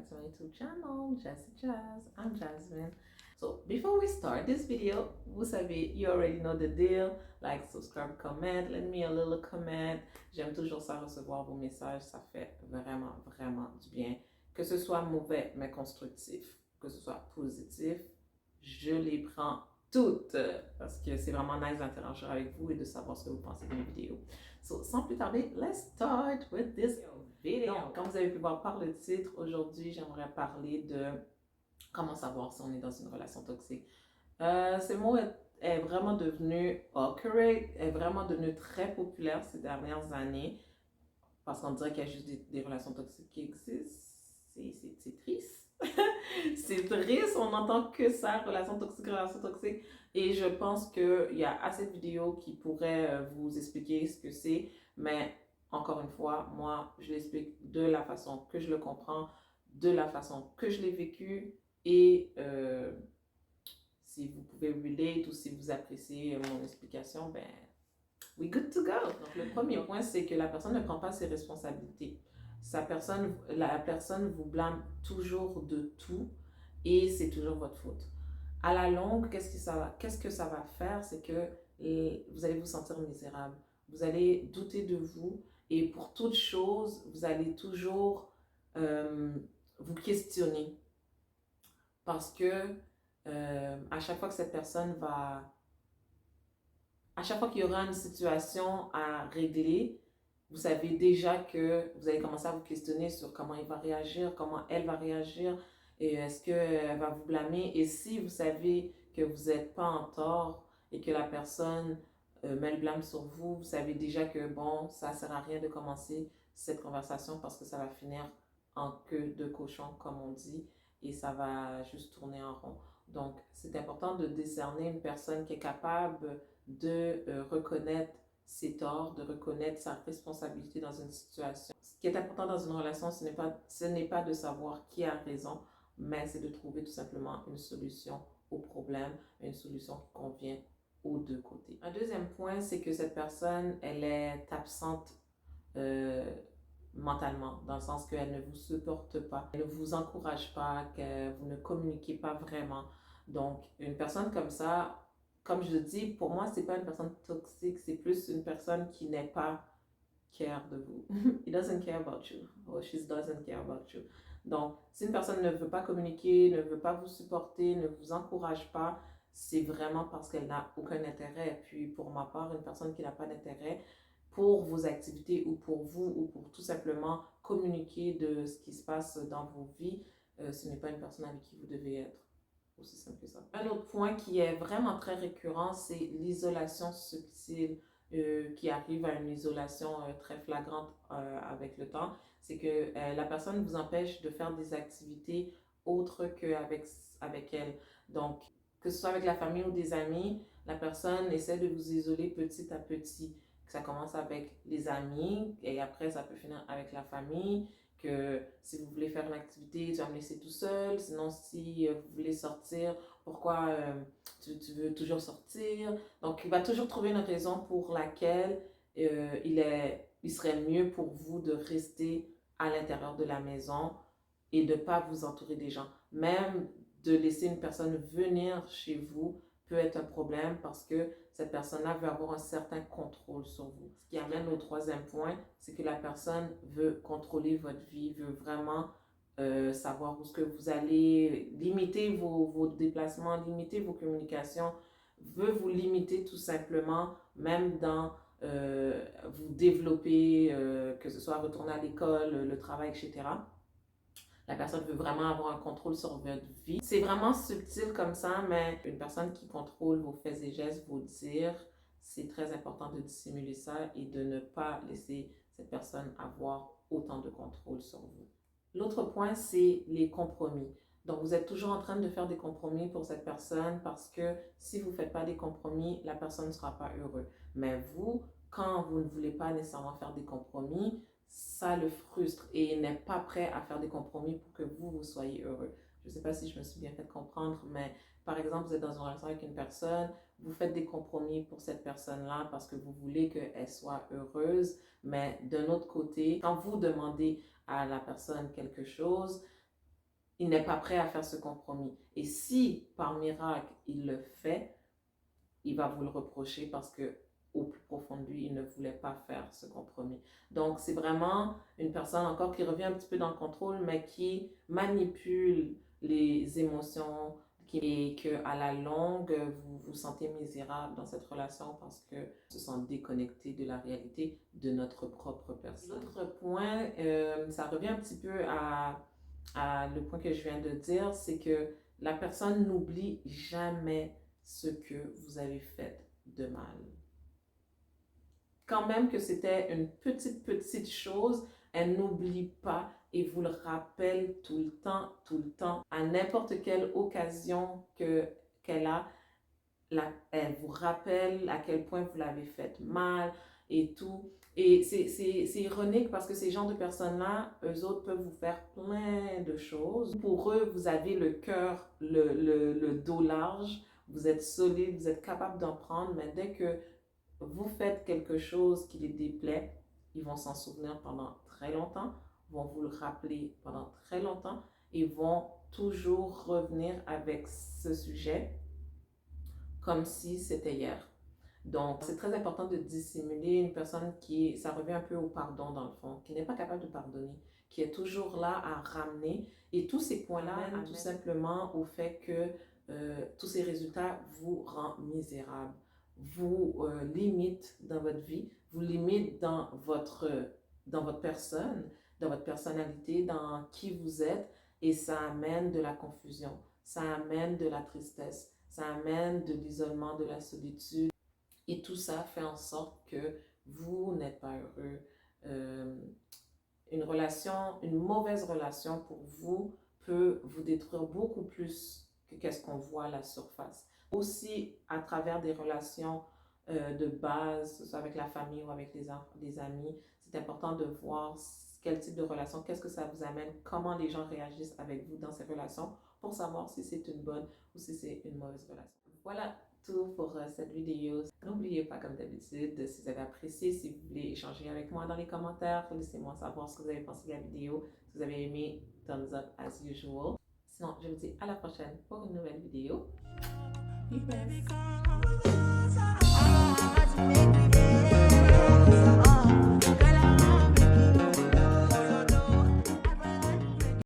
back to my YouTube channel, Jazzy Jazz. I'm Jasmine. So before we start this video, vous savez, you already know the deal. Like, subscribe, comment, let me a little comment. J'aime toujours ça, recevoir vos messages. Ça fait vraiment, vraiment du bien. Que ce soit mauvais, mais constructif, que ce soit positif, je les prends toutes parce que c'est vraiment nice d'interagir avec vous et de savoir ce que vous pensez de mes vidéos. So, sans plus tarder, let's start with this video. Donc, comme vous avez pu voir par le titre, aujourd'hui, j'aimerais parler de comment savoir si on est dans une relation toxique. Ce mot est vraiment devenu accurate, est vraiment devenu très populaire ces dernières années parce qu'on dirait qu'il y a juste des relations toxiques qui existent. C'est triste. C'est triste, on n'entend que ça, relation toxique. Et je pense qu'il y a assez de vidéos qui pourraient vous expliquer ce que c'est. Mais encore une fois, moi, je l'explique de la façon que je le comprends, de la façon que je l'ai vécu. Et si vous pouvez relate ou si vous appréciez mon explication, ben, we good to go. Donc, le premier point, c'est que la personne ne prend pas ses responsabilités. La personne vous blâme toujours de tout et c'est toujours votre faute. À la longue, qu'est-ce que ça va faire? C'est que vous allez vous sentir misérable. Vous allez douter de vous et pour toute chose, vous allez toujours vous questionner. Parce que à chaque fois que cette personne à chaque fois qu'il y aura une situation à régler, vous savez déjà que vous allez commencer à vous questionner sur comment il va réagir, comment elle va réagir, et est-ce qu'elle va vous blâmer. Et si vous savez que vous n'êtes pas en tort et que la personne met le blâme sur vous, vous savez déjà que bon, ça ne sert à rien de commencer cette conversation parce que ça va finir en queue de cochon, comme on dit, et ça va juste tourner en rond. Donc, c'est important de discerner une personne qui est capable de reconnaître ses torts, de reconnaître sa responsabilité dans une situation. Ce qui est important dans une relation, ce n'est pas de savoir qui a raison, mais c'est de trouver tout simplement une solution au problème, une solution qui convient aux deux côtés. Un deuxième point, c'est que cette personne, elle est absente mentalement, dans le sens qu'elle ne vous supporte pas, elle ne vous encourage pas, que vous ne communiquez pas vraiment. Donc, une personne comme ça, comme je le dis, pour moi, c'est pas une personne toxique, c'est plus une personne qui n'est pas care de vous. He doesn't care about you, or she doesn't care about you. Donc, si une personne ne veut pas communiquer, ne veut pas vous supporter, ne vous encourage pas, c'est vraiment parce qu'elle n'a aucun intérêt. Puis, pour ma part, une personne qui n'a pas d'intérêt pour vos activités ou pour vous ou pour tout simplement communiquer de ce qui se passe dans vos vies, ce n'est pas une personne avec qui vous devez être. Aussi simple que ça. Un autre point qui est vraiment très récurrent, c'est l'isolation subtile qui arrive à une isolation très flagrante avec le temps. C'est que la personne vous empêche de faire des activités autres qu'avec elle. Donc, que ce soit avec la famille ou des amis, la personne essaie de vous isoler petit à petit. Ça commence avec les amis et après ça peut finir avec la famille. Que si vous voulez faire une activité, tu vas me laisser tout seul. Sinon, si vous voulez sortir, pourquoi tu veux toujours sortir? Donc, il va toujours trouver une raison pour laquelle il serait mieux pour vous de rester à l'intérieur de la maison et de ne pas vous entourer des gens. Même de laisser une personne venir chez vous peut être un problème parce que cette personne-là veut avoir un certain contrôle sur vous. Ce qui amène au troisième point, c'est que la personne veut contrôler votre vie, veut vraiment savoir où est-ce que vous allez, limiter vos déplacements, limiter vos communications, veut vous limiter tout simplement, même dans vous développer, que ce soit retourner à l'école, le travail, etc. La personne veut vraiment avoir un contrôle sur votre vie. C'est vraiment subtil comme ça, mais une personne qui contrôle vos faits et gestes, vos dires, c'est très important de dissimuler ça et de ne pas laisser cette personne avoir autant de contrôle sur vous. L'autre point, c'est les compromis. Donc, vous êtes toujours en train de faire des compromis pour cette personne parce que si vous ne faites pas des compromis, la personne ne sera pas heureuse. Mais vous, quand vous ne voulez pas nécessairement faire des compromis, ça le frustre et n'est pas prêt à faire des compromis pour que vous soyez heureux. Je ne sais pas si je me suis bien fait comprendre, mais par exemple, vous êtes dans une relation avec une personne, vous faites des compromis pour cette personne-là parce que vous voulez qu'elle soit heureuse, mais d'un autre côté, quand vous demandez à la personne quelque chose, il n'est pas prêt à faire ce compromis. Et si, par miracle, il le fait, il va vous le reprocher parce que au plus profond de lui, il ne voulait pas faire ce compromis. Donc, c'est vraiment une personne encore qui revient un petit peu dans le contrôle, mais qui manipule les émotions et qu'à la longue, vous vous sentez misérable dans cette relation parce que se sent déconnecté de la réalité de notre propre personne. L'autre point, ça revient un petit peu à le point que je viens de dire, c'est que la personne n'oublie jamais ce que vous avez fait de mal. Quand même que c'était une petite chose, elle n'oublie pas et vous le rappelle tout le temps, à n'importe quelle occasion qu'elle a, elle vous rappelle à quel point vous l'avez fait mal et tout. Et c'est ironique parce que ces genres de personnes-là, eux autres peuvent vous faire plein de choses. Pour eux, vous avez le cœur, le dos large, vous êtes solide, vous êtes capable d'en prendre, mais dès que vous faites quelque chose qui les déplaît, ils vont s'en souvenir pendant très longtemps, vont vous le rappeler pendant très longtemps et vont toujours revenir avec ce sujet comme si c'était hier. Donc, c'est très important de dissimuler une personne qui, ça revient un peu au pardon dans le fond, qui n'est pas capable de pardonner, qui est toujours là à ramener. Et tous ces points-là amènent tout simplement au fait que tous ces résultats vous rendent misérable, vous limitent dans votre vie, vous limitent dans votre personne, dans votre personnalité, dans qui vous êtes, et ça amène de la confusion, ça amène de la tristesse, ça amène de l'isolement, de la solitude. Et tout ça fait en sorte que vous n'êtes pas heureux. Une mauvaise relation pour vous peut vous détruire beaucoup plus que qu'est-ce qu'on voit à la surface. Aussi, à travers des relations de base, soit avec la famille ou avec des amis, c'est important de voir quel type de relation, qu'est-ce que ça vous amène, comment les gens réagissent avec vous dans ces relations pour savoir si c'est une bonne ou si c'est une mauvaise relation. Voilà tout pour cette vidéo. N'oubliez pas, comme d'habitude, si vous avez apprécié, si vous voulez échanger avec moi dans les commentaires, laissez-moi savoir ce que vous avez pensé de la vidéo. Si vous avez aimé, thumbs up as usual. Sinon, je vous dis à la prochaine pour une nouvelle vidéo. Peace.